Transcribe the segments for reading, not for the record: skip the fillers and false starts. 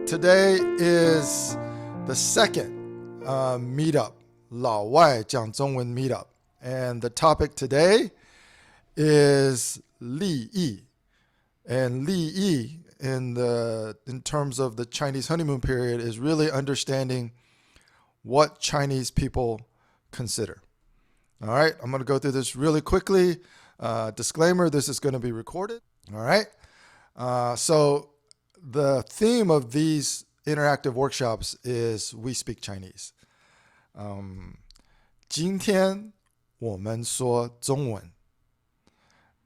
Today is the second meetup, 老外讲中文 meetup. And the topic today is 利益. And 利益 in terms of the Chinese honeymoon period is really understanding what Chinese people consider. All right, I'm going to go through this really quickly. Disclaimer, this is going to be recorded. All right. So the theme of these interactive workshops is We Speak Chinese. 今天我们说中文.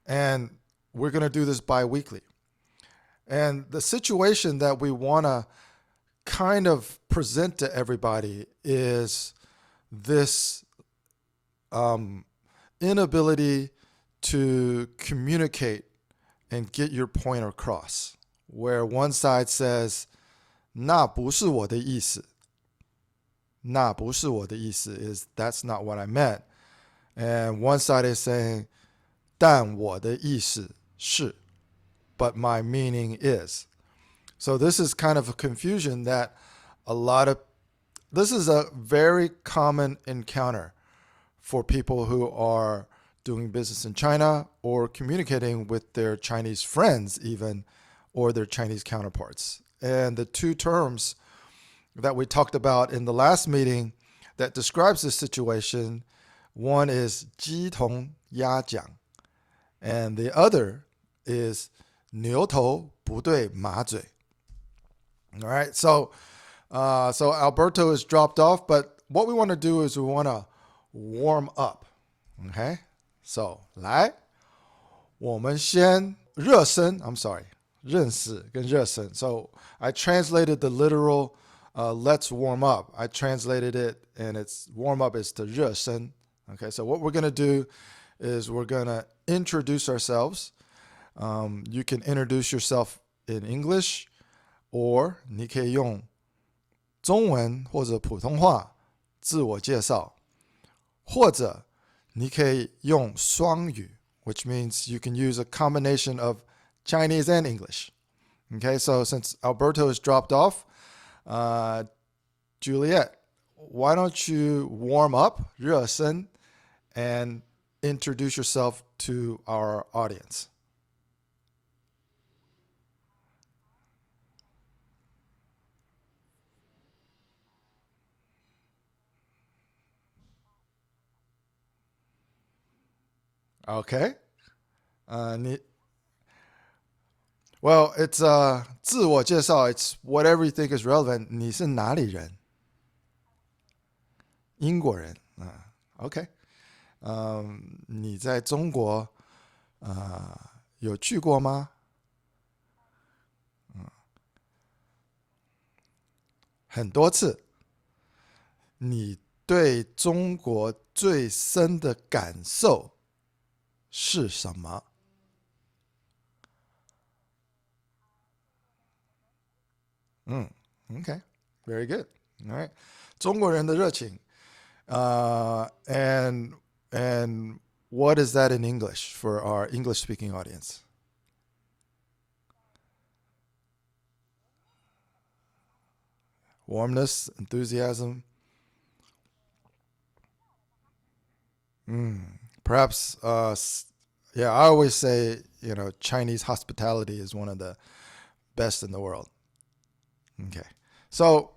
And we're going to do this bi-weekly. And the situation that we want to kind of present to everybody is this inability to communicate and get your point across, where one side says, 那不是我的意思. 那不是我的意思 is that's not what I meant. And one side is saying, 但我的意思是, but my meaning is. So this is kind of a confusion that this is a very common encounter for people who are doing business in China or communicating with their Chinese friends even, or their Chinese counterparts. And the two terms that we talked about in the last meeting that describes this situation, one is 鸡同鸭讲, and the other is 牛头不对马嘴. All right, so Alberto is dropped off, but what we want to do is we want to warm up. Okay, so 来，我们先热身. I'm sorry, 认识跟热身. So I translated the literal let's warm up. I translated it, and it's warm up is to 热身. Okay, so what we're going to do is we're going to introduce ourselves. You can introduce yourself in English, or 你可以用中文或者普通话自我介绍，或者你可以用双语, which means you can use a combination of Chinese and English. Okay, so since Alberto is dropped off, Juliet, why don't you warm up, 热身, and introduce yourself to our audience? Okay. Well, it's 自我介绍, it's whatever you think is relevant. 你是哪里人? 英国人. Okay. 你在中国有去过吗? 很多次. 你对中国最深的感受是什么? Okay, very good. All right. 中国人的热情. And what is that in English for our English-speaking audience? Warmness, enthusiasm. Perhaps, I always say, Chinese hospitality is one of the best in the world. Okay. So,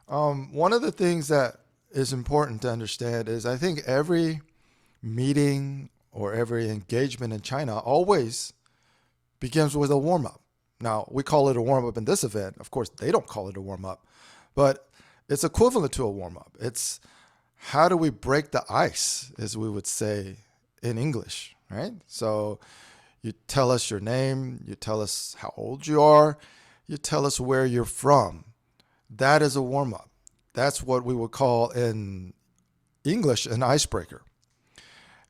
one of the things that is important to understand is I think every meeting or every engagement in China always begins with a warm-up. Now, we call it a warm-up in this event. Of course, they don't call it a warm-up, but it's equivalent to a warm-up. It's how do we break the ice, as we would say in English, right? So you tell us your name, you tell us how old you are, you tell us where you're from. That is a warm-up. That's what we would call in English an icebreaker.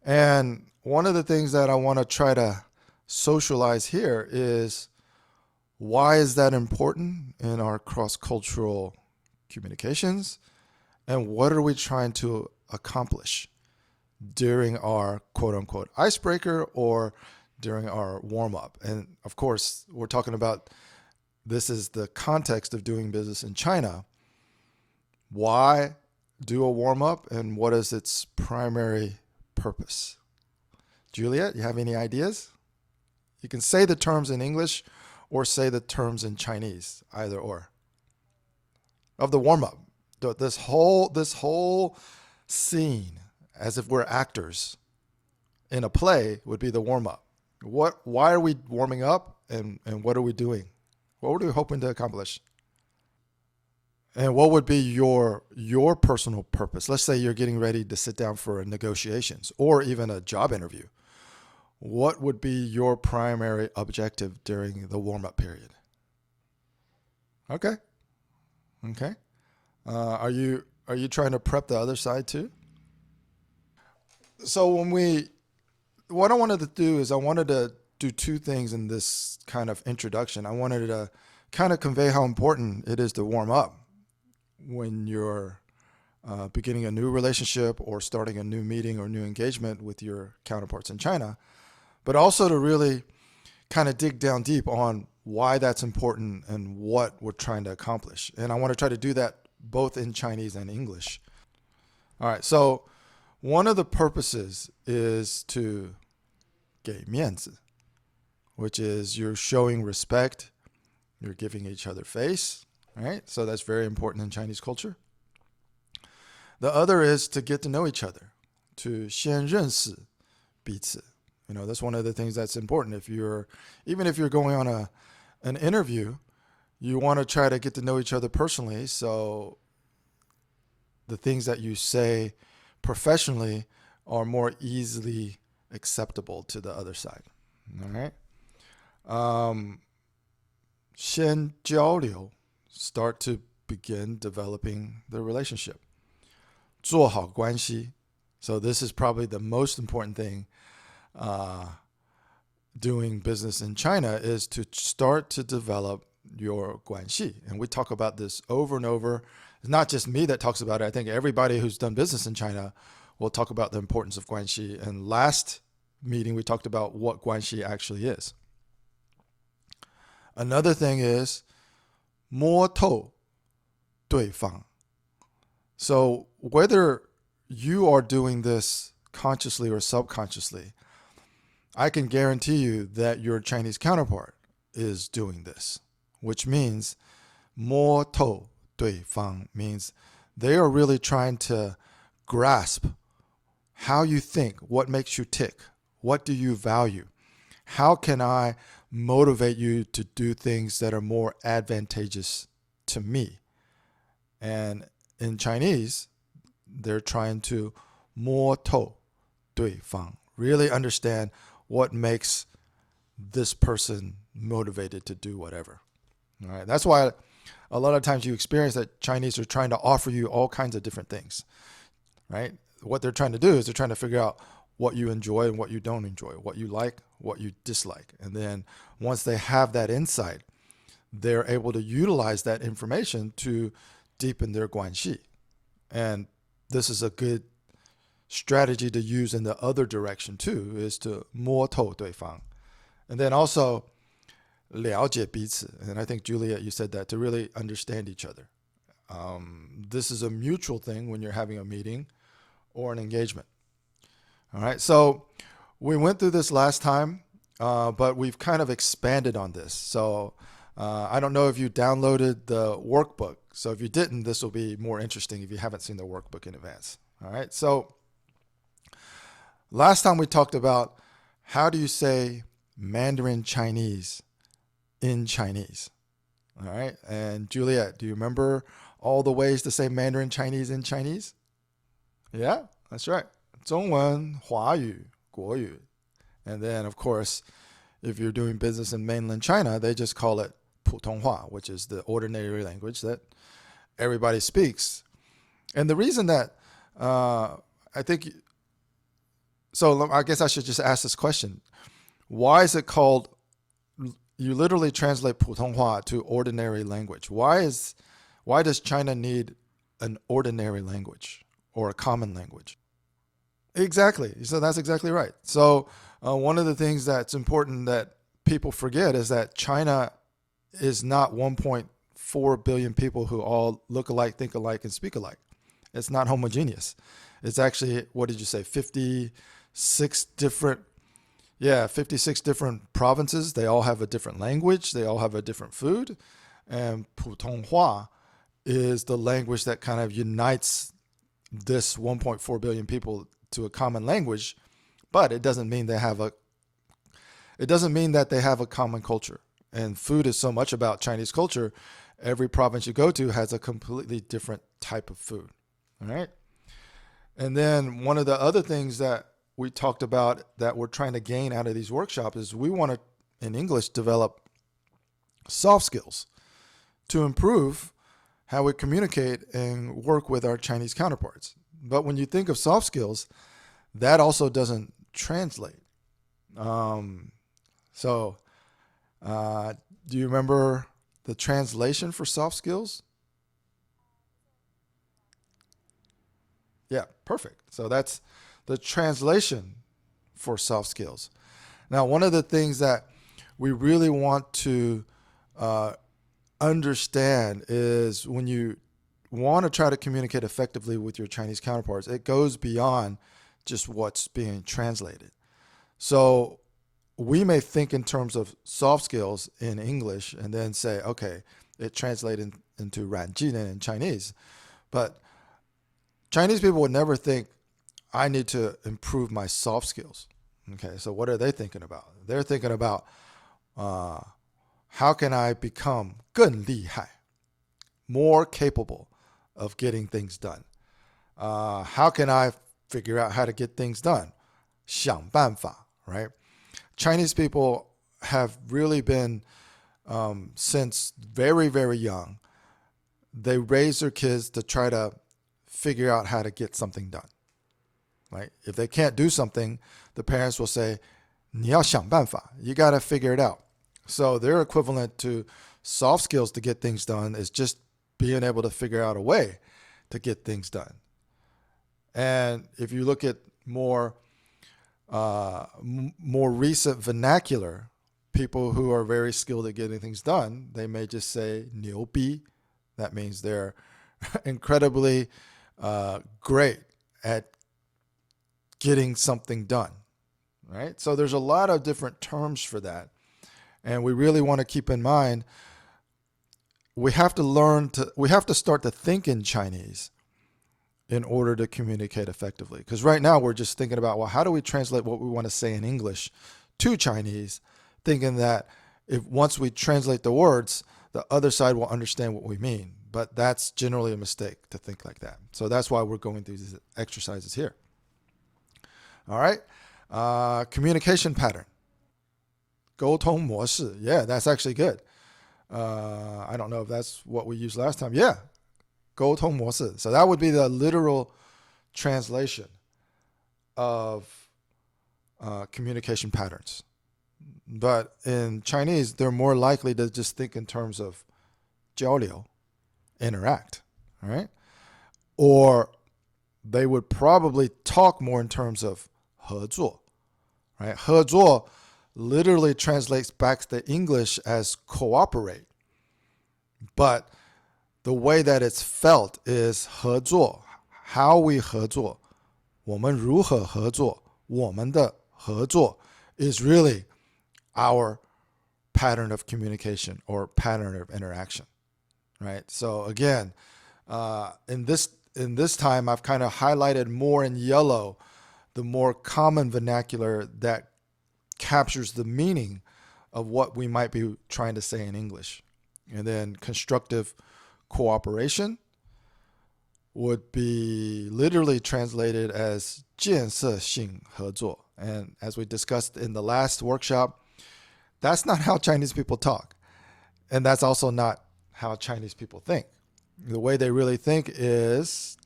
And one of the things that I want to try to socialize here is, why is that important in our cross-cultural communications? And what are we trying to accomplish during our quote-unquote icebreaker or during our warm-up? And of course, we're talking about this is the context of doing business in China. Why do a warm-up, and what is its primary purpose? Juliet, you have any ideas? You can say the terms in English or say the terms in Chinese, either or. Of the warm-up, this whole scene, as if we're actors in a play, would be the warm-up. Why are we warming up, and what are we doing? What are we hoping to accomplish? And what would be your personal purpose? Let's say you're getting ready to sit down for negotiations or even a job interview. What would be your primary objective during the warm-up period? Okay. Are you trying to prep the other side too? So what I wanted to do is I wanted to do two things in this kind of introduction. I wanted to kind of convey how important it is to warm up when you're beginning a new relationship or starting a new meeting or new engagement with your counterparts in China, but also to really kind of dig down deep on why that's important and what we're trying to accomplish. And I want to try to do that both in Chinese and English. All right, so one of the purposes is to 给面子, which is you're showing respect, you're giving each other face, right? So that's very important in Chinese culture. The other is to get to know each other, to 先认识彼此. That's one of the things that's important. Even if you're going on an interview, you want to try to get to know each other personally, so the things that you say professionally are more easily acceptable to the other side. All right? 先交流, start to begin developing the relationship. 做好关系. So this is probably the most important thing doing business in China, is to start to develop your Guanxi. And we talk about this over and over. It's not just me that talks about it. I think everybody who's done business in China will talk about the importance of Guanxi. And last meeting, we talked about what Guanxi actually is. Another thing is 摸透对方. So whether you are doing this consciously or subconsciously, I can guarantee you that your Chinese counterpart is doing this, which means 摸透对方 means they are really trying to grasp how you think, what makes you tick, what do you value, how can I motivate you to do things that are more advantageous to me. And in Chinese, they're trying to 摸透对方, really understand what makes this person motivated to do whatever. All right. That's why a lot of times you experience that Chinese are trying to offer you all kinds of different things, right? What they're trying to do is they're trying to figure out what you enjoy and what you don't enjoy, what you like, what you dislike. And then once they have that insight, they're able to utilize that information to deepen their Guanxi. And this is a good strategy to use in the other direction too, is to 摸透对方. And then also 了解彼此. And I think, Juliet, you said that, to really understand each other. This is a mutual thing when you're having a meeting or an engagement. All right, so we went through this last time, but we've kind of expanded on this. So I don't know if you downloaded the workbook. So if you didn't, this will be more interesting if you haven't seen the workbook in advance. All right, so last time we talked about how do you say Mandarin Chinese in Chinese. All right, and Juliet, do you remember all the ways to say Mandarin Chinese in Chinese? Yeah, that's right. 中文, 华语, 国语. And then, of course, if you're doing business in mainland China, they just call it 普通话, which is the ordinary language that everybody speaks. And the reason that I think, so I guess I should just ask this question. Why is it called, you literally translate 普通话 to ordinary language. Why does China need an ordinary language or a common language? Exactly. So that's exactly right. So one of the things that's important that people forget is that China is not 1.4 billion people who all look alike, think alike, and speak alike. It's not homogeneous. It's actually, what did you say, 56 different 56 different provinces. They all have a different language. They all have a different food. And 普通话 is the language that kind of unites this 1.4 billion people to a common language, but it doesn't mean that they have a common culture. And food is so much about Chinese culture. Every province you go to has a completely different type of food. All right. And then one of the other things that we talked about that we're trying to gain out of these workshops is we want to, in English, develop soft skills to improve how we communicate and work with our Chinese counterparts. But when you think of soft skills, that also doesn't translate. So do you remember the translation for soft skills? Yeah, perfect. So that's the translation for soft skills. Now, one of the things that we really want to understand is when you want to try to communicate effectively with your Chinese counterparts, it goes beyond just what's being translated. So we may think in terms of soft skills in English and then say, okay, it translates into 软技能 in Chinese. But Chinese people would never think, I need to improve my soft skills. Okay, so what are they thinking about? They're thinking about how can I become 更厉害, more capable of getting things done? How can I figure out how to get things done? 想办法, right? Chinese people have really been, since very, very young, they raise their kids to try to figure out how to get something done. Right? If they can't do something, the parents will say, 你要想办法, you got to figure it out. So their equivalent to soft skills to get things done is just being able to figure out a way to get things done. And if you look at more recent vernacular, people who are very skilled at getting things done, they may just say 牛逼. That means they're incredibly great at getting something done, right? So there's a lot of different terms for that. And we really want to keep in mind, we have to start to think in Chinese in order to communicate effectively. Because right now we're just thinking about, well, how do we translate what we want to say in English to Chinese, thinking that if once we translate the words, the other side will understand what we mean. But that's generally a mistake to think like that. So that's why we're going through these exercises here. All right. Communication pattern. 沟通模式. Yeah, that's actually good. I don't know if that's what we used last time. Yeah. 沟通模式. So that would be the literal translation of communication patterns. But in Chinese, they're more likely to just think in terms of 交流, interact, right? Or they would probably talk more in terms of 合作, right? 合作 literally translates back to English as cooperate. But the way that it's felt is 合作, how we 合作, 我们如何合作, 我们的合作 is really our pattern of communication or pattern of interaction, right? So again, in this time, I've kind of highlighted more in yellow the more common vernacular that captures the meaning of what we might be trying to say in English. And then constructive cooperation would be literally translated as 建设性合作. And as we discussed in the last workshop, that's not how Chinese people talk. And that's also not how Chinese people think. The way they really think is,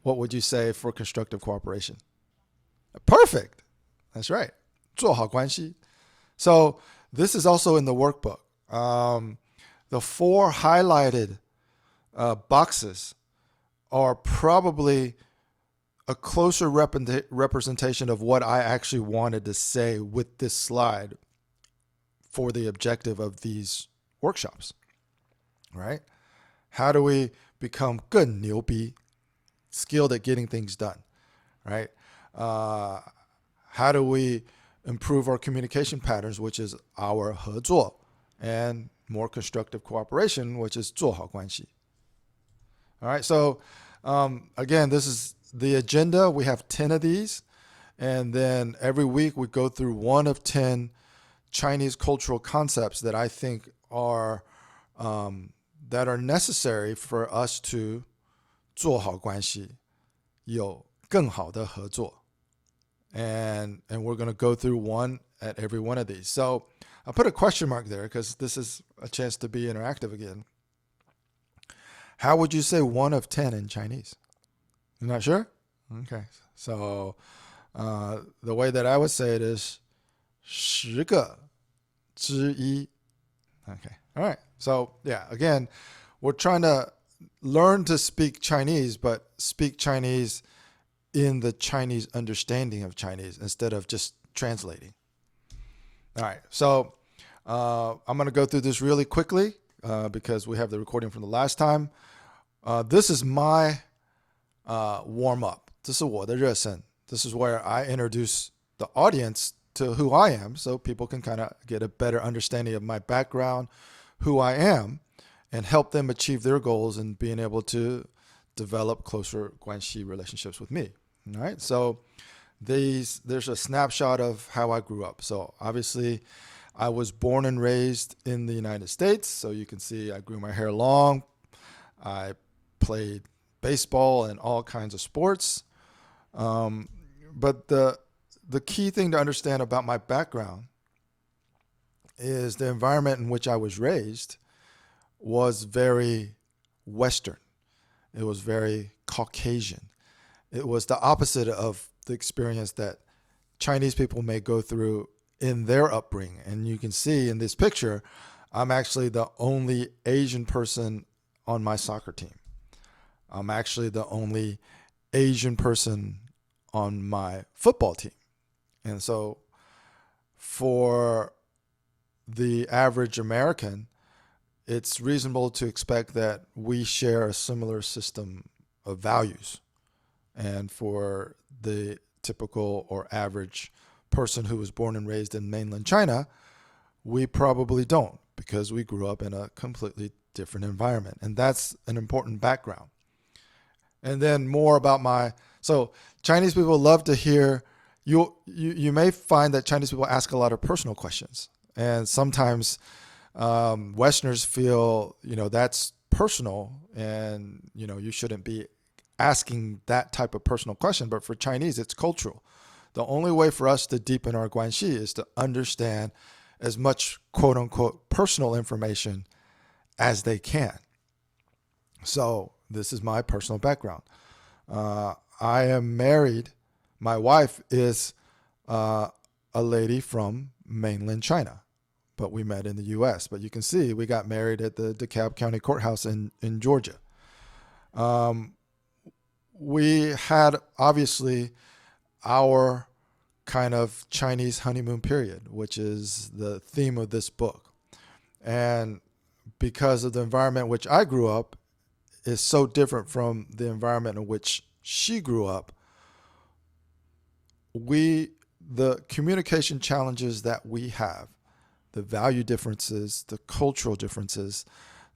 what would you say for constructive cooperation? Perfect. That's right. 做好关系. So this is also in the workbook. The 4 highlighted boxes are probably a closer representation of what I actually wanted to say with this slide for the objective of these workshops, right? How do we become 更牛逼, skilled at getting things done, right? How do we improve our communication patterns, which is our 合作, and more constructive cooperation, which is 做好关系. All right, so again, this is the agenda. We have 10 of these, and then every week we go through one of 10 Chinese cultural concepts that I think are necessary for us to 做好关系, 有更好的合作. And we're going to go through one at every one of these. So I put a question mark there because this is a chance to be interactive again. How would you say 1 of 10 in Chinese? You're not sure? Okay. So the way that I would say it is 10个之一. Okay. All right. So yeah, again, we're trying to learn to speak Chinese, but speak Chinese in the Chinese understanding of Chinese instead of just translating. All right, so I'm going to go through this really quickly because we have the recording from the last time. This is my warm-up. 这是我的热身. This is where I introduce the audience to who I am so people can kind of get a better understanding of my background, who I am, and help them achieve their goals and being able to develop closer Guanxi relationships with me. All right, so there's a snapshot of how I grew up. So obviously, I was born and raised in the United States. So you can see I grew my hair long. I played baseball and all kinds of sports. But the key thing to understand about my background is the environment in which I was raised was very Western. It was very Caucasian. It was the opposite of the experience that Chinese people may go through in their upbringing. And you can see in this picture, I'm actually the only Asian person on my soccer team. I'm actually the only Asian person on my football team. And so for the average American, it's reasonable to expect that we share a similar system of values. And for the typical or average person who was born and raised in mainland China, we probably don't because we grew up in a completely different environment. And that's an important background. And then more about so Chinese people love to hear, you may find that Chinese people ask a lot of personal questions. And sometimes Westerners feel, that's personal and, you shouldn't be asking that type of personal question. But for Chinese, it's cultural. The only way for us to deepen our Guanxi is to understand as much quote unquote personal information as they can. So this is my personal background. I am married. My wife is a lady from mainland China, but we met in the U.S. But you can see we got married at the DeKalb County Courthouse in Georgia. We had obviously our kind of Chinese honeymoon period, which is the theme of this book. And because of the environment in which I grew up is so different from the environment in which she grew up, the communication challenges that we have, the value differences, the cultural differences,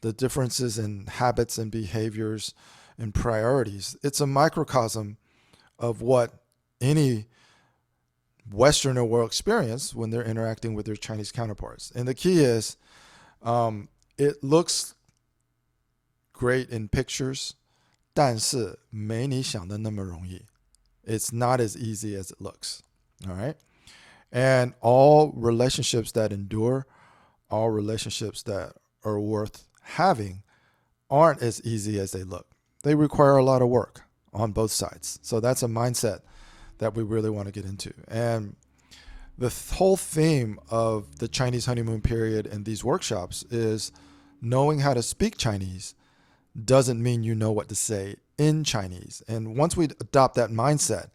the differences in habits and behaviors and priorities, it's a microcosm of what any Westerner will experience when they're interacting with their Chinese counterparts. And the key is, it looks great in pictures, 但是没你想的那么容易. It's not as easy as it looks. All right. And all relationships that endure, all relationships that are worth having aren't as easy as they look. They require a lot of work on both sides. So that's a mindset that we really want to get into. And the whole theme of the Chinese honeymoon period and these workshops is knowing how to speak Chinese doesn't mean you know what to say in Chinese. And once we adopt that mindset,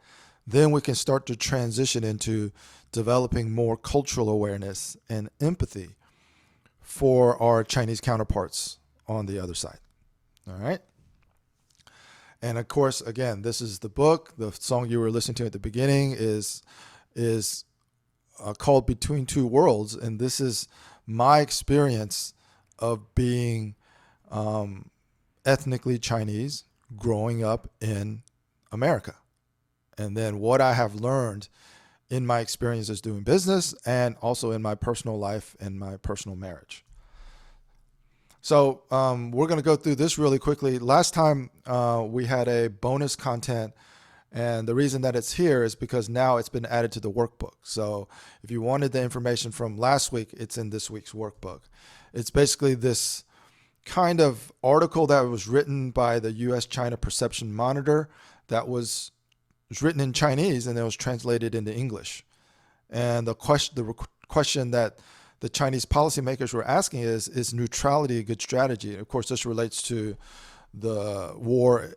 then we can start to transition into developing more cultural awareness and empathy for our Chinese counterparts on the other side. All right. And of course, again, this is the book. The song you were listening to at the beginning is called Between Two Worlds. And this is my experience of being ethnically Chinese growing up in America. And then what I have learned in my experiences doing business and also in my personal life and my personal marriage. So we're going to go through this really quickly. Last time we had a bonus content, and the reason that it's here is because now it's been added to the workbook. So if you wanted the information from last week, it's in this week's workbook. It's basically this kind of article that was written by the U.S.-China Perception Monitor that was written in Chinese and it was translated into English. And the question that the Chinese policymakers were asking is neutrality a good strategy? And of course, this relates to the war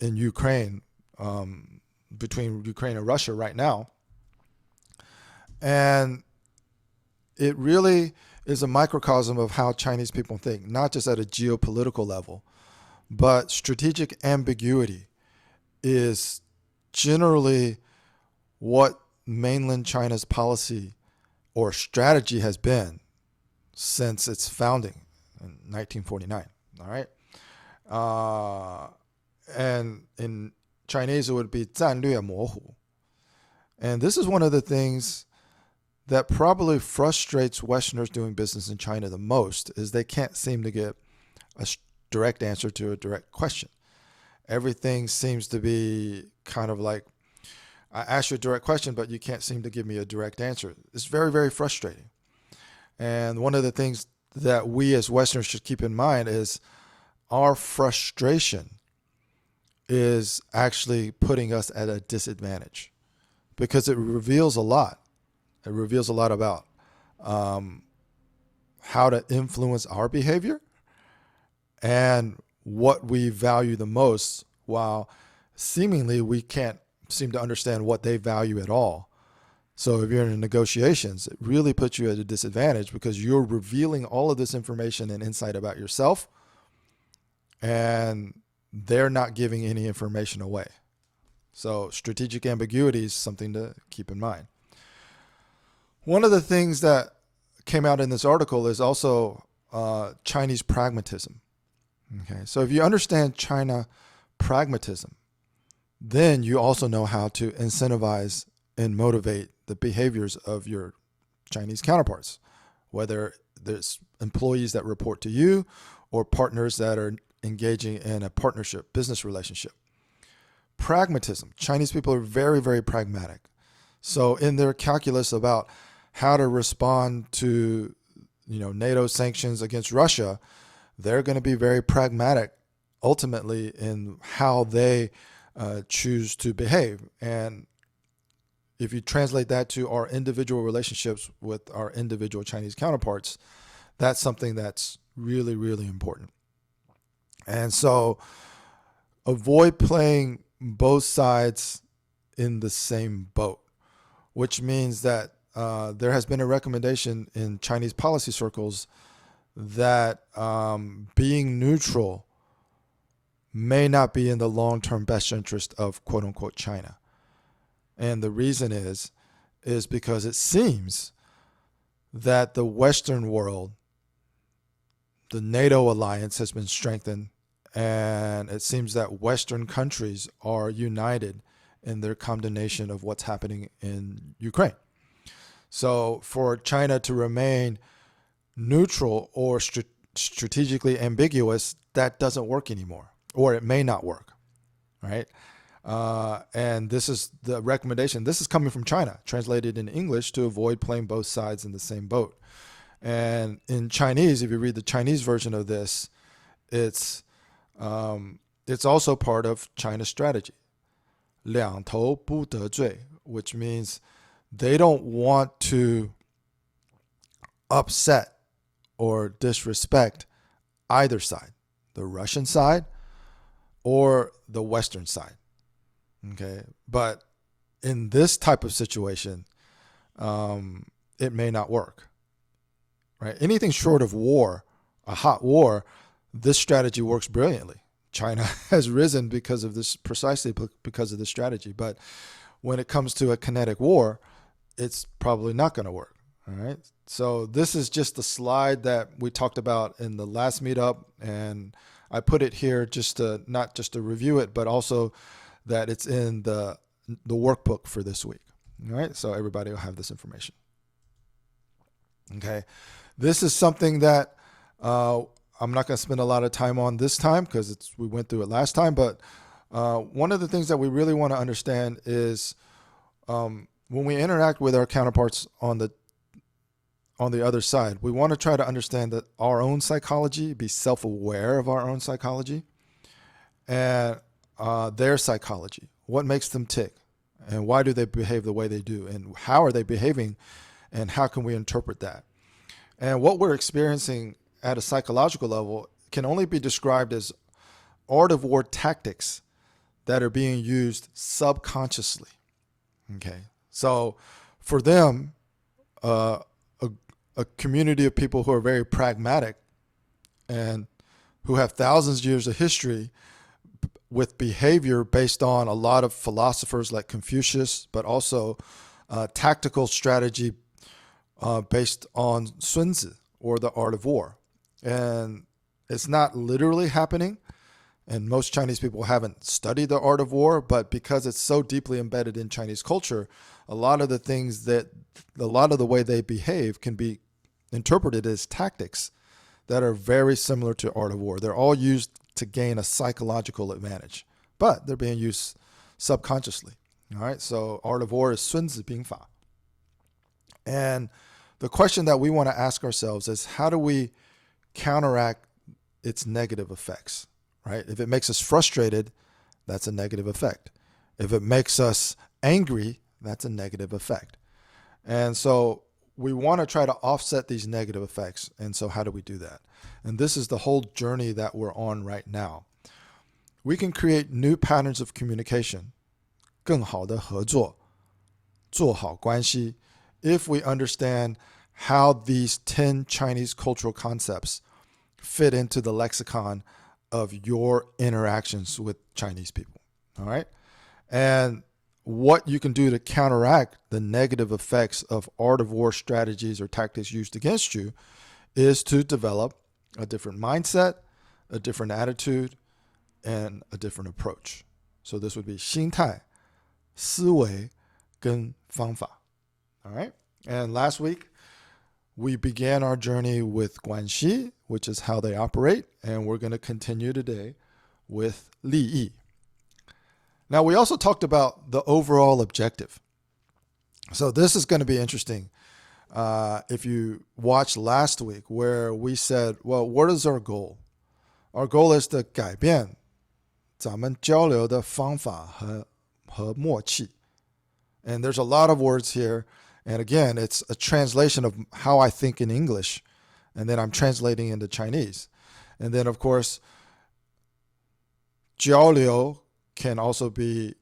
in Ukraine, between Ukraine and Russia right now. And it really is a microcosm of how Chinese people think, not just at a geopolitical level, but strategic ambiguity is generally what mainland China's policy or strategy has been since its founding in 1949. All right. And in Chinese, it would be 战略模糊. And this is one of the things that probably frustrates Westerners doing business in China the most, is they can't seem to get a direct answer to a direct question. Everything seems to be kind of like, I ask you a direct question, but you can't seem to give me a direct answer. It's very, very frustrating. And one of the things that we as Westerners should keep in mind is our frustration is actually putting us at a disadvantage, because it reveals a lot. It reveals a lot about how to influence our behavior and what we value the most, while seemingly we can't seem to understand what they value at all. So if you're in negotiations, it really puts you at a disadvantage because you're revealing all of this information and insight about yourself, and they're not giving any information away. So strategic ambiguity is something to keep in mind. One of the things that came out in this article is also Chinese pragmatism. Okay, so if you understand China pragmatism, then you also know how to incentivize and motivate the behaviors of your Chinese counterparts, whether there's employees that report to you or partners that are engaging in a partnership, business relationship. Pragmatism. Chinese people are very, very pragmatic. So in their calculus about how to respond to, NATO sanctions against Russia, they're going to be very pragmatic ultimately in how they choose to behave. And if you translate that to our individual relationships with our individual Chinese counterparts, that's something that's really, really important. And so avoid playing both sides in the same boat, which means that there has been a recommendation in Chinese policy circles that being neutral may not be in the long-term best interest of quote-unquote China. And the reason is because it seems that the Western world, the NATO alliance has been strengthened, and it seems that Western countries are united in their condemnation of what's happening in Ukraine. So for China to remain neutral or strategically ambiguous, that doesn't work anymore, or it may not work, right? And this is the recommendation. This is coming from China, translated in English, to avoid playing both sides in the same boat. And in Chinese, if you read the Chinese version of this, it's also part of China's strategy, 两头不得罪, which means they don't want to upset or disrespect either side, the Russian side or the Western side. Okay, but in this type of situation, it may not work. right? Anything short of war, a hot war, this strategy works brilliantly. China has risen because of this, precisely because of this strategy. But when it comes to a kinetic war, it's probably not going to work. All right. So this is just a slide that we talked about in the last meetup, and I put it here just to not just to review it, but also that it's in the workbook for this week. All right. So everybody will have this information. Okay. This is something that I'm not going to spend a lot of time on this time because we went through it last time. But one of the things that we really want to understand is when we interact with our counterparts on the other side, we want to try to understand that our own psychology, be self-aware of our own psychology, and their psychology. What makes them tick, and why do they behave the way they do, and how are they behaving, and how can we interpret that? And what we're experiencing at a psychological level can only be described as art of war tactics that are being used subconsciously. Okay, so for them, a community of people who are very pragmatic and who have thousands of years of history with behavior based on a lot of philosophers like Confucius, but also tactical strategy based on Sun Tzu or the art of war. And it's not literally happening, and most Chinese people haven't studied the art of war, but because it's so deeply embedded in Chinese culture, a lot of the way they behave can be interpreted as tactics that are very similar to art of war. They're all used to gain a psychological advantage, but they're being used subconsciously. All right, so art of war is Sun Tzu Bingfa. And the question that we want to ask ourselves is, how do we counteract its negative effects, right? If it makes us frustrated, that's a negative effect. If it makes us angry, that's a negative effect. And so we want to try to offset these negative effects. And so how do we do that? And this is the whole journey that we're on right now. We can create new patterns of communication, 更好的合作，做好关系, if we understand how these 10 Chinese cultural concepts fit into the lexicon of your interactions with Chinese people. All right. And what you can do to counteract the negative effects of art of war strategies or tactics used against you is to develop a different mindset, a different attitude, and a different approach. So this would be Xīntài, 思维跟方法. All right. And last week, we began our journey with Guanxi, which is how they operate, and we're going to continue today with Lìyì. Now, we also talked about the overall objective. So this is going to be interesting. If you watched last week, where we said, well, what is our goal? Our goal is to 改变咱们交流的方法和默契. And there's a lot of words here. And again, it's a translation of how I think in English, and then I'm translating into Chinese. And then, of course, 交流 can also be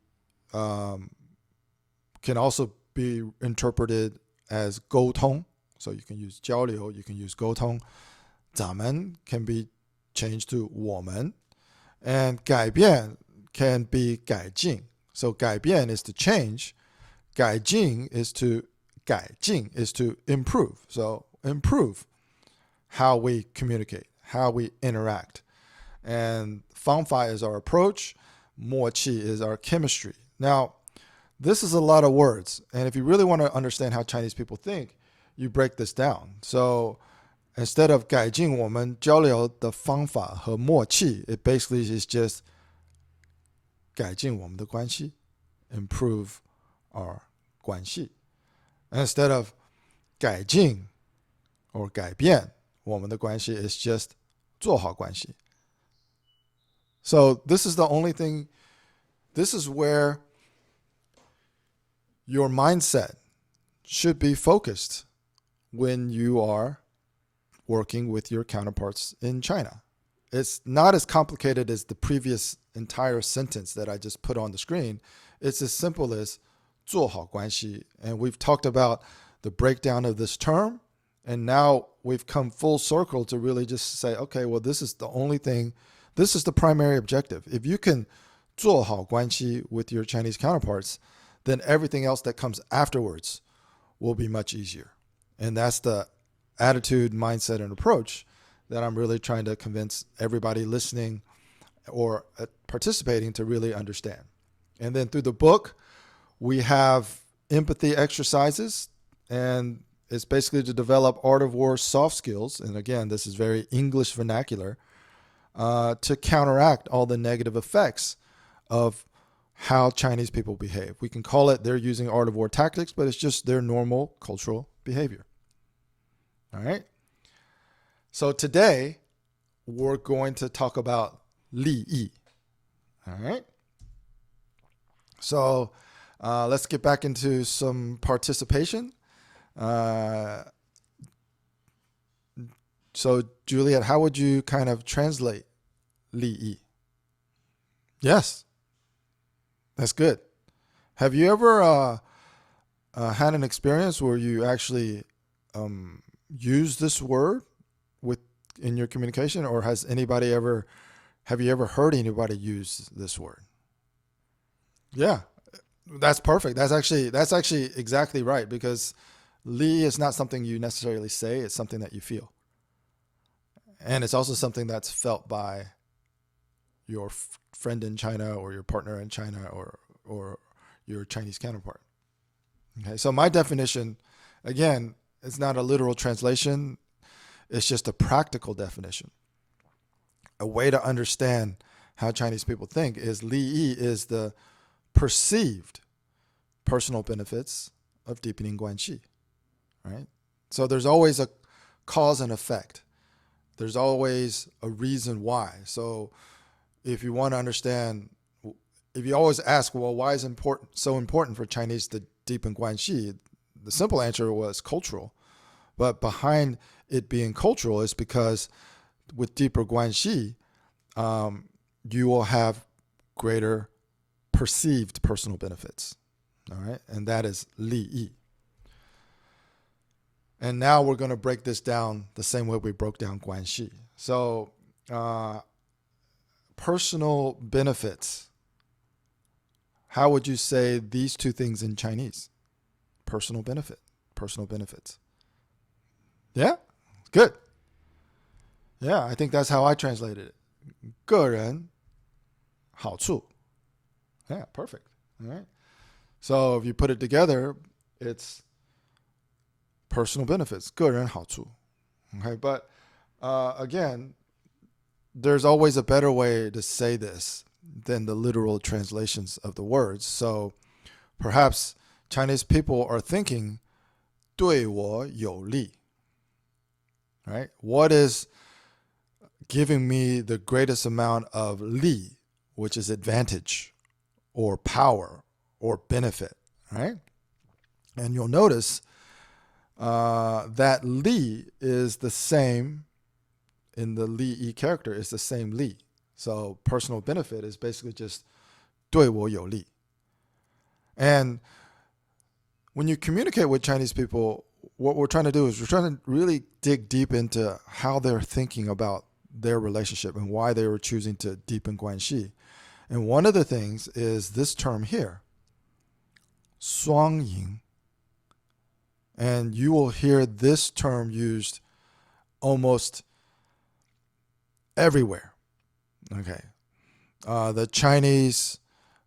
interpreted as 沟通. So you can use 交流, you can use 沟通. 咱们 can be changed to 我们. And 改变 can be 改进. So 改变 is to change. 改进 is to 改进 is to improve. So improve how we communicate, how we interact. And 方法 is our approach. 默契 is our chemistry. Now, this is a lot of words. And if you really want to understand how Chinese people think, you break this down. So instead of 改进我们交流的方法和默契, it basically is just 改进我们的关系, improve our 关系. Instead of 改进 or 改变我们的关系, it's just 做好关系. So this is the only thing, this is where your mindset should be focused when you are working with your counterparts in China. It's not as complicated as the previous entire sentence that I just put on the screen. It's as simple as 做好关系. And we've talked about the breakdown of this term And now we've come full circle to really just say, okay, well, this is the only thing, this is the primary objective. If you can 做好关系 with your Chinese counterparts, then everything else that comes afterwards will be much easier. And that's the attitude, mindset, and approach that I'm really trying to convince everybody listening or participating to really understand. And then through the book, we have empathy exercises, and it's basically to develop art of war soft skills. And again, this is very English vernacular, to counteract all the negative effects of how Chinese people behave. We can call it they're using art of war tactics, but it's just their normal cultural behavior. All right. So today we're going to talk about 利益. All right. So let's get back into some participation. So Juliet, how would you kind of translate 利益? Yes. That's good. Have you ever had an experience where you actually use this word in your communication, or have you ever heard anybody use this word? Yeah, that's perfect. That's actually exactly right, because li is not something you necessarily say, it's something that you feel. And it's also something that's felt by your friend in China or your partner in China or your Chinese counterpart. Okay, so my definition, again, it's not a literal translation. It's just a practical definition. A way to understand how Chinese people think is 利益 is the perceived personal benefits of deepening Guanxi, right? So there's always a cause and effect. There's always a reason why. So if you want to understand, if you always ask, well, why is it so important for Chinese to deepen Guanxi? The simple answer was cultural. But behind it being cultural is because with deeper Guanxi, you will have greater perceived personal benefits. All right. And that is 利益. And now we're going to break this down the same way we broke down Guanxi. So, personal benefits. How would you say these two things in Chinese? Personal benefit, personal benefits. Yeah, good. Yeah, I think that's how I translated it. 个人好处. Yeah, perfect. All right. So if you put it together, it's personal benefits. 个人好处. Okay, but again, there's always a better way to say this than the literal translations of the words. So perhaps Chinese people are thinking 对我有利. Right? What is giving me the greatest amount of 利, which is advantage or power or benefit, right? And you'll notice that 利 is the same in the 利益 character, is the same 利. So personal benefit is basically just 对我有利. And when you communicate with Chinese people, what we're trying to do is we're trying to really dig deep into how they're thinking about their relationship and why they were choosing to deepen Guanxi. And one of the things is this term here, 双赢. And you will hear this term used almost everywhere. Okay. The Chinese,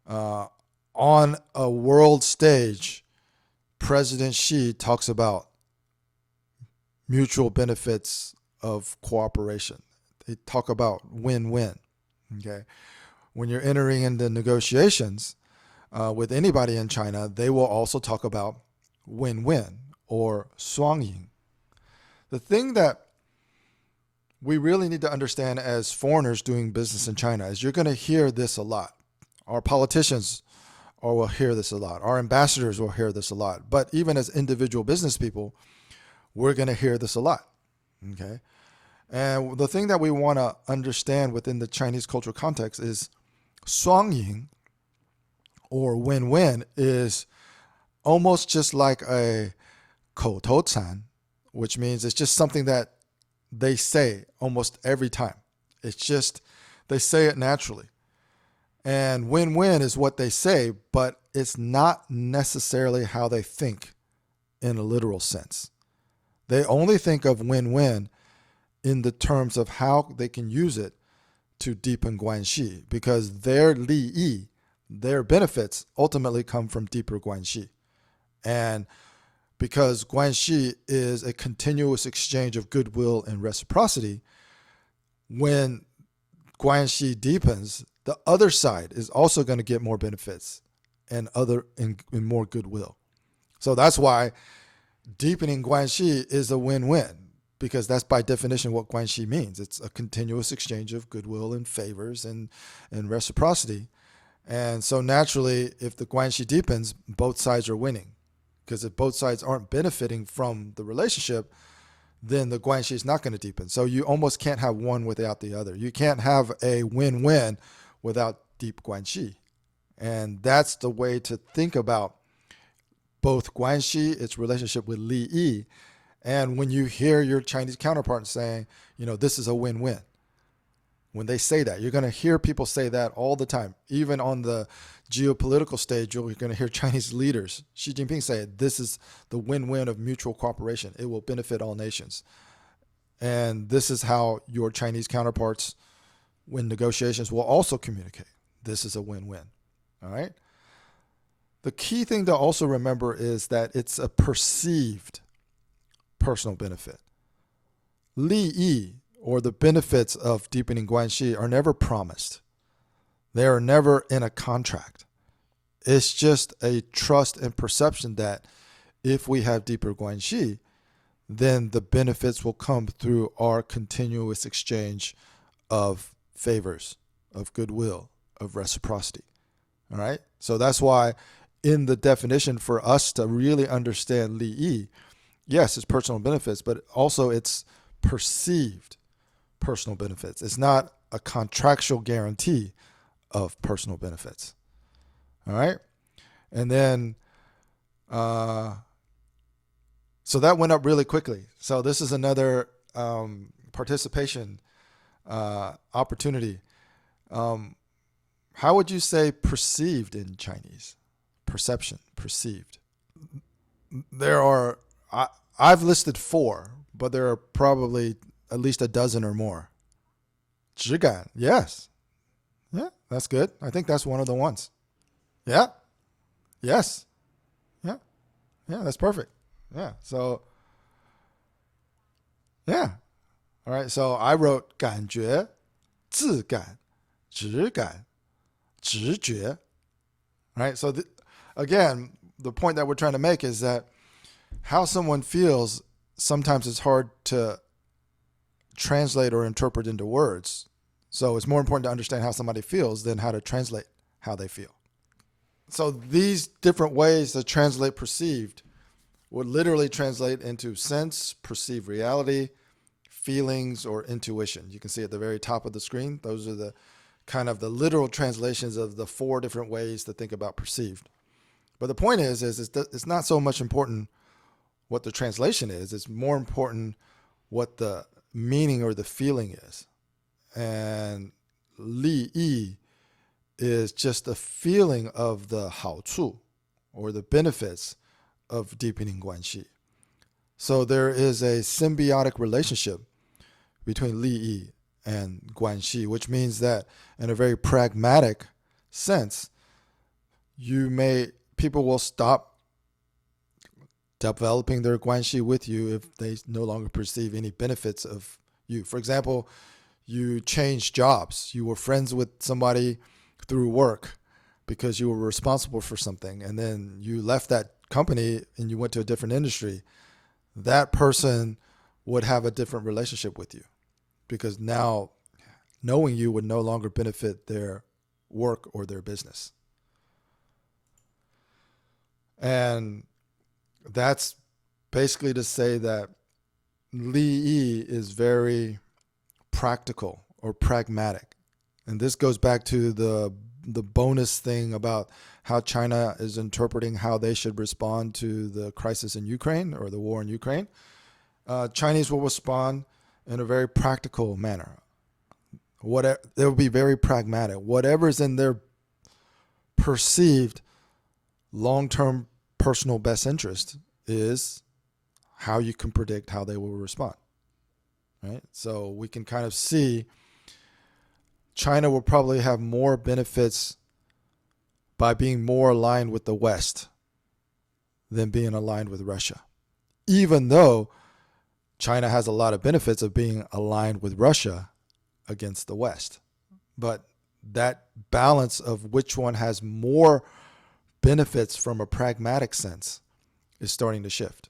on a world stage, President Xi talks about mutual benefits of cooperation. They talk about win-win. Okay. When you're entering into negotiations with anybody in China, they will also talk about win-win or 双赢. The thing that we really need to understand as foreigners doing business in China is you're going to hear this a lot. Our politicians will hear this a lot. Our ambassadors will hear this a lot. But even as individual business people, we're going to hear this a lot. Okay? And the thing that we want to understand within the Chinese cultural context is 双赢or win-win is almost just like a 口头禅 which means it's just something that they say almost every time. It's just, they say it naturally. And win-win is what they say, but it's not necessarily how they think in a literal sense. They only think of win-win in the terms of how they can use it to deepen Guanxi, because their Lìyì, their benefits, ultimately come from deeper Guanxi. And because Guanxi is a continuous exchange of goodwill and reciprocity, when Guanxi deepens, the other side is also going to get more benefits and more goodwill. So that's why deepening Guanxi is a win-win, because that's by definition what Guanxi means. It's a continuous exchange of goodwill and favors and reciprocity. And so naturally, if the Guanxi deepens, both sides are winning. Because if both sides aren't benefiting from the relationship, then the Guanxi is not going to deepen. So you almost can't have one without the other. You can't have a win-win without deep Guanxi. And that's the way to think about both Guanxi, its relationship with Lìyì, and when you hear your Chinese counterpart saying, this is a win-win. When they say that, you're going to hear people say that all the time. Even on the geopolitical stage, you're going to hear Chinese leaders, Xi Jinping, say, this is the win-win of mutual cooperation. It will benefit all nations. And this is how your Chinese counterparts, when negotiations, will also communicate. This is a win-win. All right? The key thing to also remember is that it's a perceived personal benefit. Lìyì, or the benefits of deepening Guanxi, are never promised. They are never in a contract. It's just a trust and perception that if we have deeper Guanxi, then the benefits will come through our continuous exchange of favors, of goodwill, of reciprocity. All right? So that's why in the definition, for us to really understand Lìyì, yes, it's personal benefits, but also it's perceived personal benefits. It's not a contractual guarantee of personal benefits. All right? And then, so that went up really quickly. So this is another participation opportunity. How would you say perceived in Chinese? Perception, perceived. There are, I've listed 4, but there are probably at least a dozen or more. 质感, yes. Yeah, that's good. I think that's one of the ones. Yeah. Yes. Yeah. Yeah, that's perfect. Yeah. So, yeah. All right. So I wrote 感觉,质感,质感,直觉. All right. So again, the point that we're trying to make is that how someone feels sometimes it's hard to translate or interpret into words. So it's more important to understand how somebody feels than how to translate how they feel. So these different ways to translate perceived would literally translate into sense, perceived reality, feelings, or intuition. You can see at the very top of the screen, those are the kind of the literal translations of the 4 different ways to think about perceived. But the point is it's not so much important what the translation is. It's more important what the meaning or the feeling is. And Lìyì is just a feeling of the 好处 or the benefits of deepening Guanxi. So there is a symbiotic relationship between Lìyì and Guanxi, which means that in a very pragmatic sense, people will stop developing their Guanxi with you if they no longer perceive any benefits of you. For example, you changed jobs. You were friends with somebody through work because you were responsible for something, and then you left that company and you went to a different industry. That person would have a different relationship with you because now knowing you would no longer benefit their work or their business. And that's basically to say that Lìyì is very practical or pragmatic. And this goes back to the bonus thing about how China is interpreting how they should respond to the crisis in Ukraine or the war in Ukraine. Chinese will respond in a very practical manner. They will be very pragmatic. Whatever is in their perceived long-term personal best interest is how you can predict how they will respond. Right? So we can kind of see China will probably have more benefits by being more aligned with the West than being aligned with Russia. Even though China has a lot of benefits of being aligned with Russia against the West. But that balance of which one has more benefits from a pragmatic sense is starting to shift.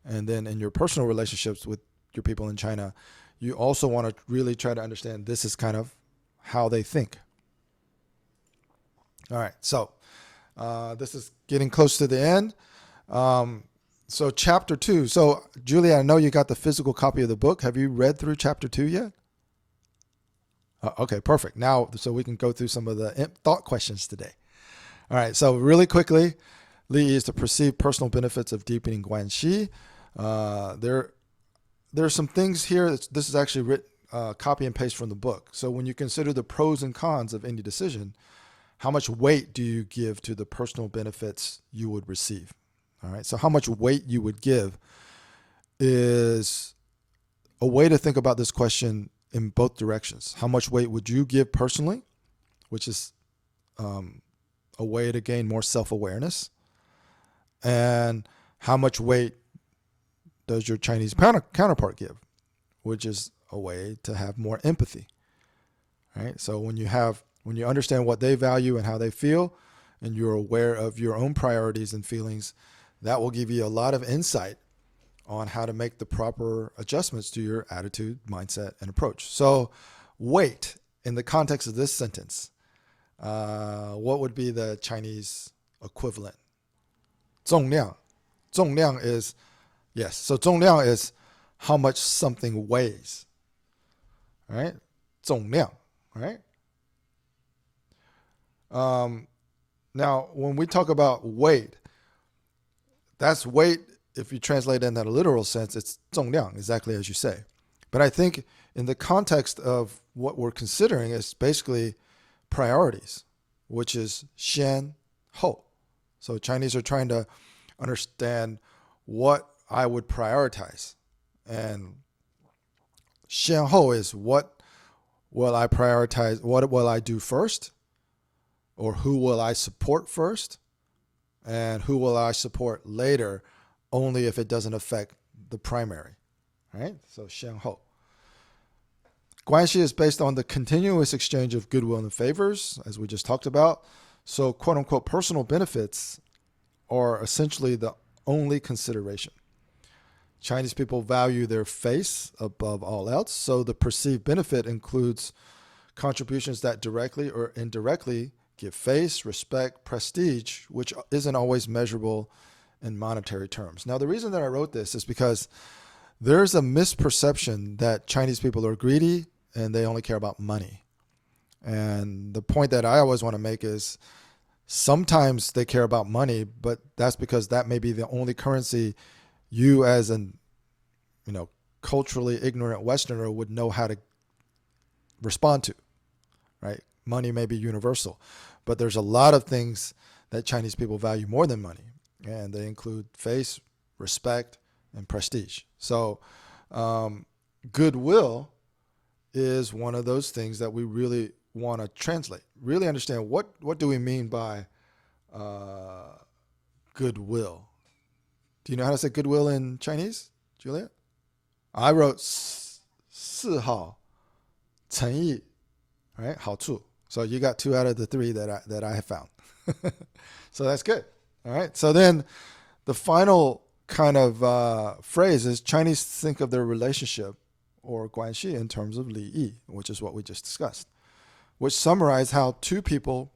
And then in your personal relationships with your people in China, you also want to really try to understand this is kind of how they think. All right, so this is getting close to the end. So chapter 2. So Julia, I know you got the physical copy of the book. Have you read through chapter 2 yet? Okay, perfect. Now, so we can go through some of the thought questions today. All right, so really quickly, Lìyì is the perceived personal benefits of deepening Guanxi. There are some things here. This is actually written, copy and paste from the book. So when you consider the pros and cons of any decision, how much weight do you give to the personal benefits you would receive? All right, so how much weight you would give is a way to think about this question in both directions. How much weight would you give personally, which is a way to gain more self-awareness, and how much weight does your Chinese counterpart give, which is a way to have more empathy. Right? So when you understand what they value and how they feel, and you're aware of your own priorities and feelings, that will give you a lot of insight on how to make the proper adjustments to your attitude, mindset, and approach. So weight, in the context of this sentence, what would be the Chinese equivalent? 重量. 重量is, yes, so 重量is how much something weighs. All right? 重量, right? Now, when we talk about weight, that's weight. If you translate it in that literal sense, it's 重量, exactly as you say. But I think in the context of what we're considering is basically priorities, which is 先后. So Chinese are trying to understand what I would prioritize. And 先后is what will I prioritize, what will I do first, or who will I support first, and who will I support later, only if it doesn't affect the primary, right? So 先后. Guanxi is based on the continuous exchange of goodwill and favors, as we just talked about. So quote unquote personal benefits are essentially the only consideration. Chinese people value their face above all else. So the perceived benefit includes contributions that directly or indirectly give face, respect, prestige, which isn't always measurable in monetary terms. Now, the reason that I wrote this is because there's a misperception that Chinese people are greedy and they only care about money. And the point that I always want to make is sometimes they care about money, but that's because that may be the only currency you as an, culturally ignorant Westerner would know how to respond to, right? Money may be universal, but there's a lot of things that Chinese people value more than money. And they include face, respect, and prestige. So goodwill is one of those things that we really want to translate. Really understand what do we mean by goodwill. Do you know how to say goodwill in Chinese, Julia? I wrote 四好诚意, right? 好处. So you got 2 out of the 3 that I have found. So that's good. All right. So then the final kind of phrase is Chinese think of their relationship or Guanxi in terms of Lìyì, which is what we just discussed, which summarize how two people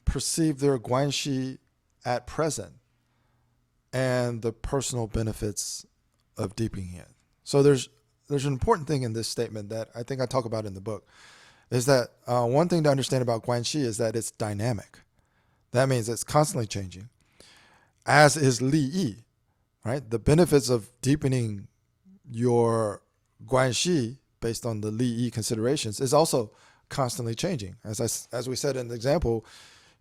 perceive their Guanxi at present and the personal benefits of deepening it. So there's an important thing in this statement that I think I talk about in the book, is that one thing to understand about Guanxi is that it's dynamic. That means it's constantly changing, as is Lìyì, right? The benefits of deepening your Guanxi, based on the Lìyì considerations, is also constantly changing. As we said in the example,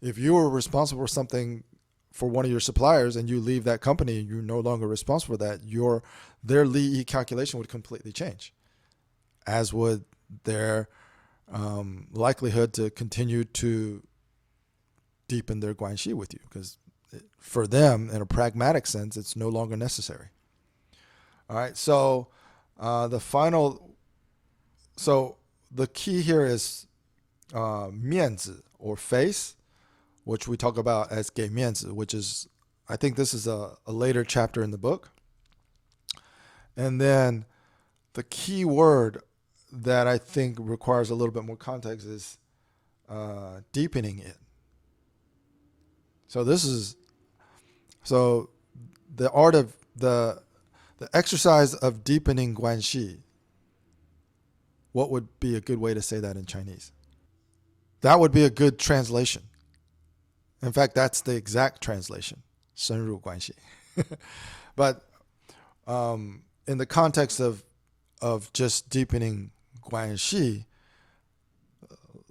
if you were responsible for something for one of your suppliers and you leave that company, you're no longer responsible for that, their Lìyì calculation would completely change, as would their likelihood to continue to deepen their Guanxi with you, because for them, in a pragmatic sense, it's no longer necessary. All right, so the key here is 面子 or face, which we talk about as Gěimiànzi, which is, I think this is a later chapter in the book. And then the key word that I think requires a little bit more context is deepening it. So the art of the exercise of deepening Guanxi. What would be a good way to say that in Chinese? That would be a good translation. In fact, that's the exact translation, 深入关系. But in the context of just deepening Guanxi,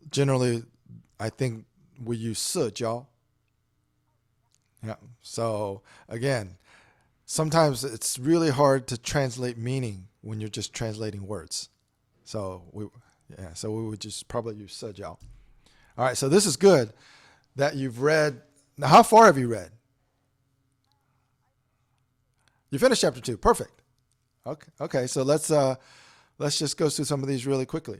generally, I think we use 社交. Yeah. So again, sometimes it's really hard to translate meaning when you're just translating words. So we would just probably use 社交. All right. So this is good that you've read. Now, how far have you read? You finished chapter 2. Perfect. Okay. So let's just go through some of these really quickly.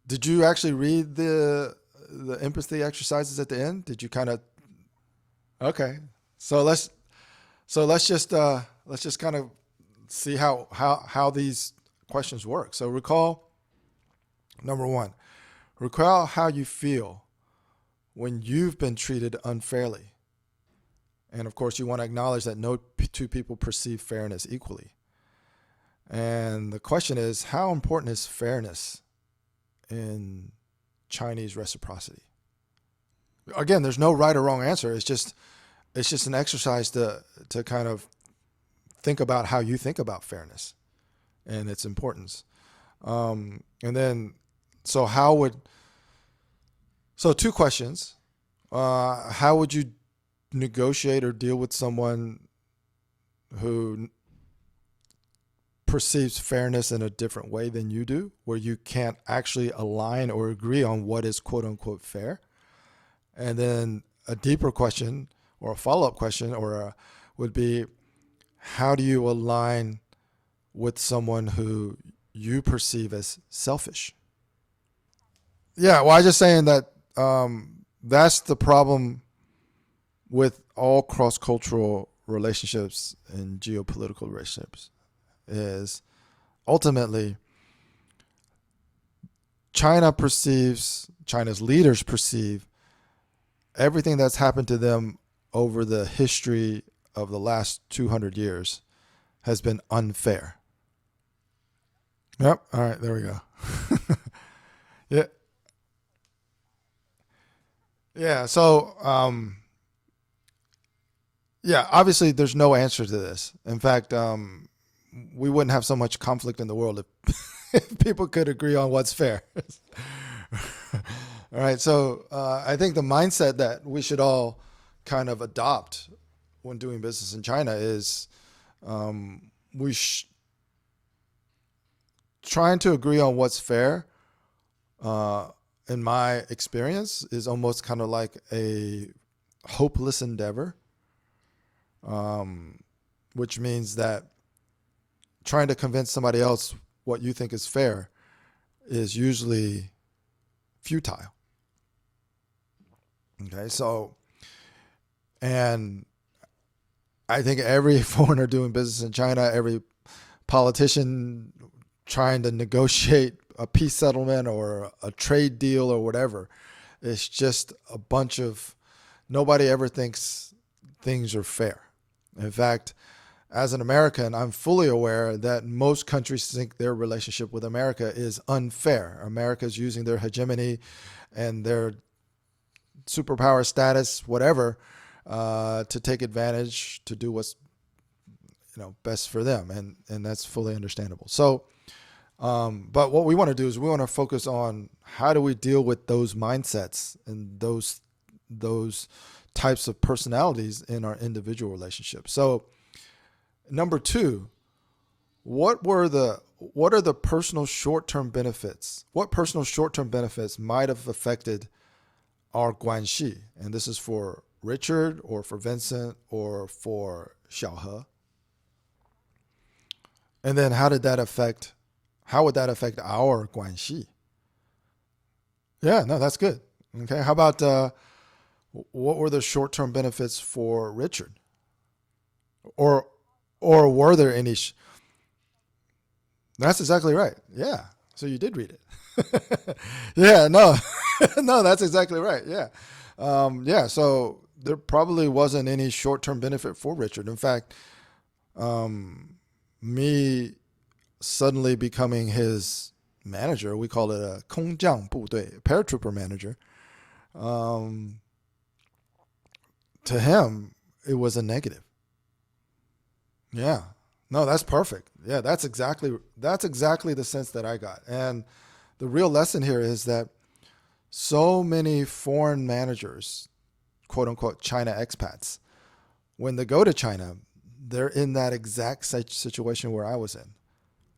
Did you actually read the empathy exercises at the end? Did you kind of? Okay. So let's just kind of see how these questions work. So recall, number 1, recall how you feel when you've been treated unfairly. And of course, you want to acknowledge that no two people perceive fairness equally. And the question is, how important is fairness in Chinese reciprocity? Again, there's no right or wrong answer. It's just an exercise to kind of think about how you think about fairness and its importance. And then, so 2 questions. How would you negotiate or deal with someone who perceives fairness in a different way than you do, where you can't actually align or agree on what is quote unquote fair? And then a deeper question or a follow-up question would be, how do you align with someone who you perceive as selfish? Yeah, well, I was just saying that that's the problem with all cross-cultural relationships and geopolitical relationships, is ultimately China's leaders perceive everything that's happened to them over the history of the last 200 years has been unfair. Yep. All right. There we go. Yeah. Yeah. So, obviously there's no answer to this. In fact, we wouldn't have so much conflict in the world if people could agree on what's fair. All right. So, I think the mindset that we should all kind of adopt when doing business in China is trying to agree on what's fair, in my experience, is almost kind of like a hopeless endeavor, which means that trying to convince somebody else what you think is fair is usually futile. Okay, so, and I think every foreigner doing business in China, every politician trying to negotiate a peace settlement or a trade deal or whatever, it's just a bunch of, nobody ever thinks things are fair. In fact, as an American, I'm fully aware that most countries think their relationship with America is unfair. America is using their hegemony and their superpower status, whatever, to take advantage, to do what's best for them, and that's fully understandable. So, but what we want to do is we want to focus on how do we deal with those mindsets and those types of personalities in our individual relationships. So, number 2, what are the personal short-term benefits? What personal short-term benefits might have affected our Guanxi? And this is for Richard or for Vincent or for Xiaohe. And then how would that affect our Guanxi? Yeah, no, that's good. Okay, how about what were the short-term benefits for Richard? Or were there any? That's exactly right. Yeah. So you did read it. Yeah. No. No. That's exactly right. Yeah. Yeah. So there probably wasn't any short-term benefit for Richard. In fact, me suddenly becoming his manager, we call it a 空降部队, paratrooper manager. To him, it was a negative. Yeah. No, that's perfect. Yeah, that's exactly the sense that I got. And the real lesson here is that so many foreign managers, quote unquote, China expats, when they go to China, they're in that exact situation where I was in,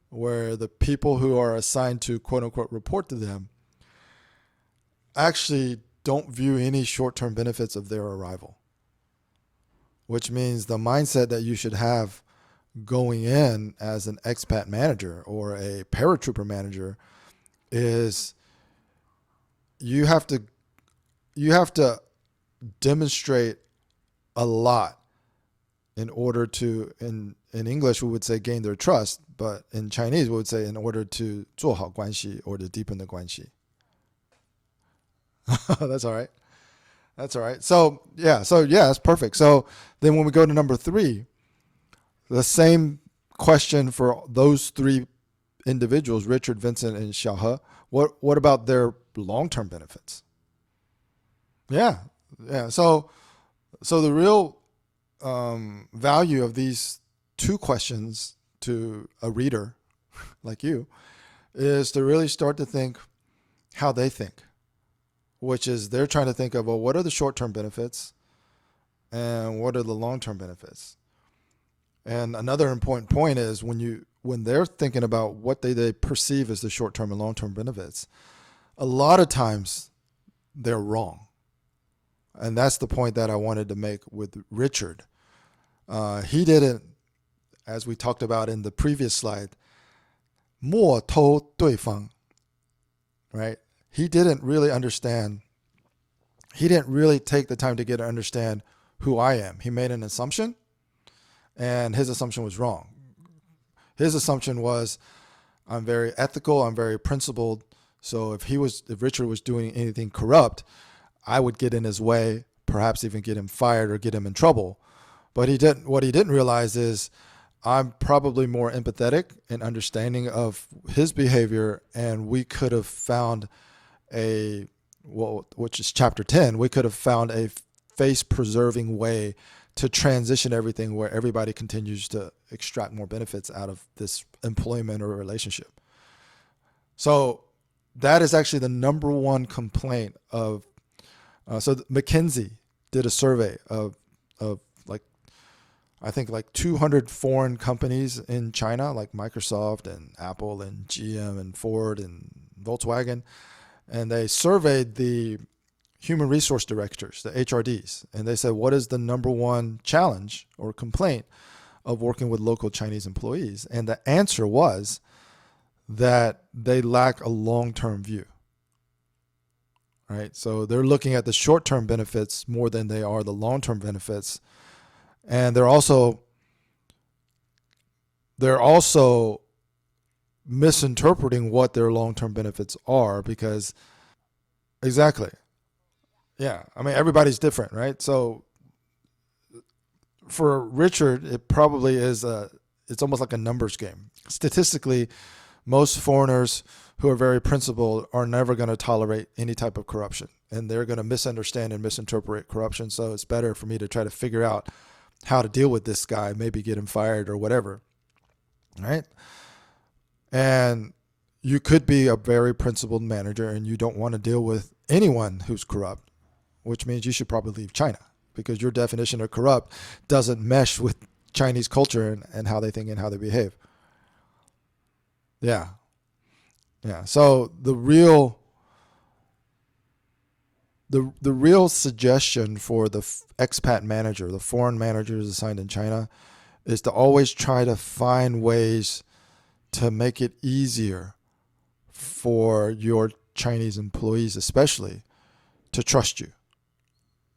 where the people who are assigned to, quote unquote, report to them actually don't view any short-term benefits of their arrival, which means the mindset that you should have going in as an expat manager or a paratrooper manager is you have to demonstrate a lot in order to, in English we would say gain their trust, but in Chinese we would say in order to 做好关系 or to deepen the 关系. That's all right. That's all right. So yeah, that's perfect. So then when we go to number 3, the same question for those 3 individuals, Richard, Vincent, and Xiaohe. What about their long-term benefits? Yeah. So the real value of these 2 questions to a reader like you is to really start to think how they think, which is they're trying to think of, well, what are the short-term benefits and what are the long-term benefits? And another important point is when they're thinking about what they perceive as the short-term and long-term benefits, a lot of times they're wrong. And that's the point that I wanted to make with Richard. He didn't, as we talked about in the previous slide, 默偷对方, right? He didn't really understand. He didn't really take the time to get to understand who I am. He made an assumption, and his assumption was wrong. His assumption was, I'm very ethical, I'm very principled, so if Richard was doing anything corrupt, I would get in his way, perhaps even get him fired or get him in trouble. But what he didn't realize is I'm probably more empathetic and understanding of his behavior, and we could have found which is chapter 10, we could have found a face-preserving way to transition everything where everybody continues to extract more benefits out of this employment or relationship. So that is actually the number one complaint of, so McKinsey did a survey of I think 200 foreign companies in China, like Microsoft and Apple and GM and Ford and Volkswagen. And they surveyed the human resource directors, the HRDs. And they said, what is the number one challenge or complaint of working with local Chinese employees? And the answer was that they lack a long-term view. Right? So they're looking at the short-term benefits more than they are the long-term benefits. And they're also misinterpreting what their long-term benefits are because, exactly. Yeah. I mean, everybody's different, right? So for Richard, it probably is it's almost like a numbers game. Statistically, most foreigners who are very principled are never going to tolerate any type of corruption, and they're going to misunderstand and misinterpret corruption. So it's better for me to try to figure out how to deal with this guy, maybe get him fired or whatever, right? And you could be a very principled manager and you don't want to deal with anyone who's corrupt, which means you should probably leave China, because your definition of corrupt doesn't mesh with Chinese culture and how they think and how they behave. Yeah. So the real suggestion for the expat manager, the foreign managers assigned in China, is to always try to find ways to make it easier for your Chinese employees, especially, to trust you.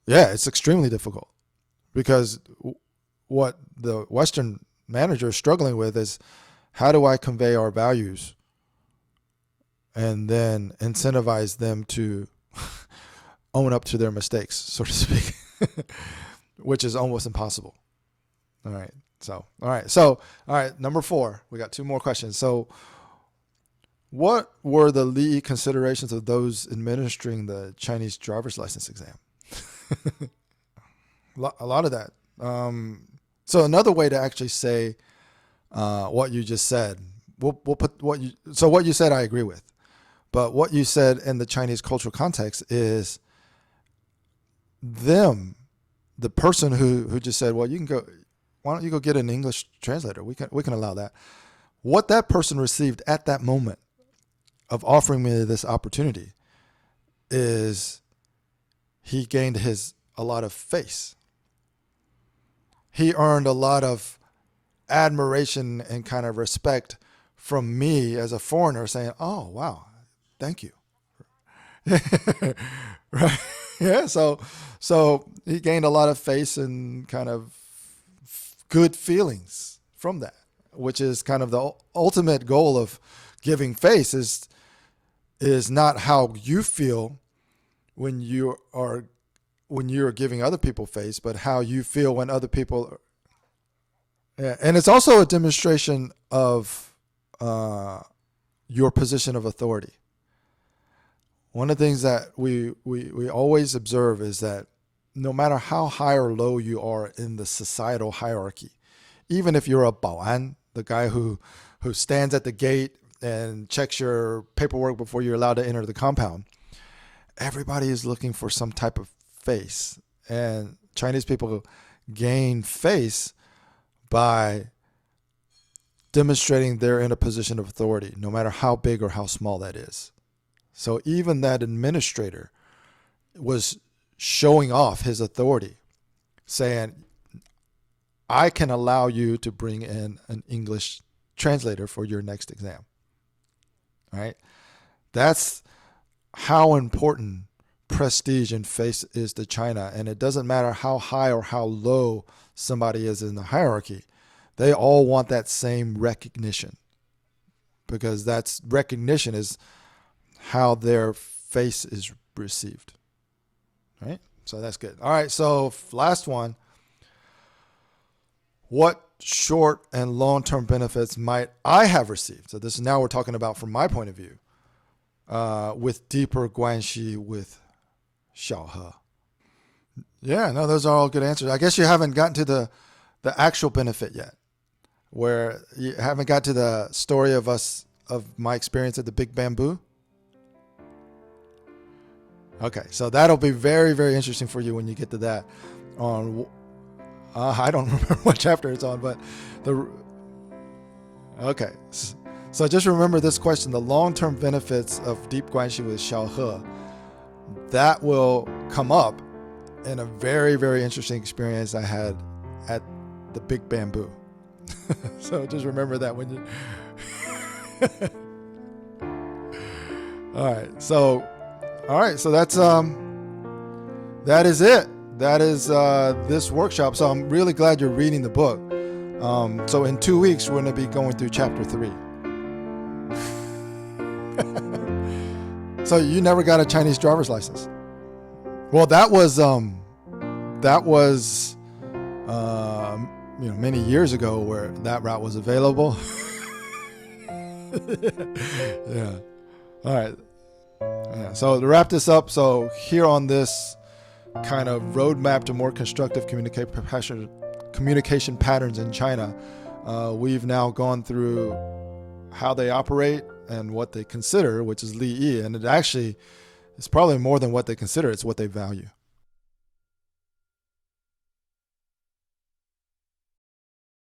Yeah, it's extremely difficult, because what the Western manager is struggling with is, how do I convey our values and then incentivize them to own up to their mistakes, so to speak, which is almost impossible. All right. Number 4, we got 2 more questions. So what were the Lìyì considerations of those administering the Chinese driver's license exam? A lot of that. So another way to actually say what you just said, we'll put what you said I agree with. But what you said in the Chinese cultural context is the person who just said, well, you can go, why don't you go get an English translator? We can allow that. What that person received at that moment of offering me this opportunity is he gained a lot of face. He earned a lot of admiration and kind of respect from me as a foreigner, saying, oh, wow, thank you. Right? Yeah. So he gained a lot of face and kind of good feelings from that, which is kind of the ultimate goal of giving face, is not how you feel when you're giving other people face, but how you feel when other people. Yeah. And it's also a demonstration of your position of authority. One of the things that we always observe is that no matter how high or low you are in the societal hierarchy, even if you're a baoan, the guy who stands at the gate and checks your paperwork before you're allowed to enter the compound, everybody is looking for some type of face. And Chinese people gain face by demonstrating they're in a position of authority, no matter how big or how small that is. So even that administrator was showing off his authority, saying, I can allow you to bring in an English translator for your next exam. Right? That's how important prestige and face is to China. And it doesn't matter how high or how low somebody is in the hierarchy. They all want that same recognition, because that's recognition is how their face is received. Right? So that's good. All right. So last one. What short and long-term benefits might I have received? So this is now we're talking about from my point of view, with deeper Guanxi with Xiǎngfǎ. Yeah, no, those are all good answers. I guess you haven't gotten to the actual benefit yet, where you haven't got to the story of my experience at the Big Bamboo. Okay, so that'll be very, very interesting for you when you get to that. I don't remember what chapter it's on, but okay. So just remember this question: the long-term benefits of deep Guanxi with Xiǎngfǎ. That will come up in a very, very interesting experience I had at the Big Bamboo. So just remember that when you. All right. So that's that is it. That is this workshop. So I'm really glad you're reading the book. So in 2 weeks we're going to be going through chapter 3. So you never got a Chinese driver's license? Well, that was many years ago where that route was available. Yeah. All right. Yeah. So to wrap this up, so here on this kind of roadmap to more constructive communication, communication patterns in China. We've now gone through how they operate and what they consider, which is Lìyì, and it actually is probably more than what they consider, it's what they value.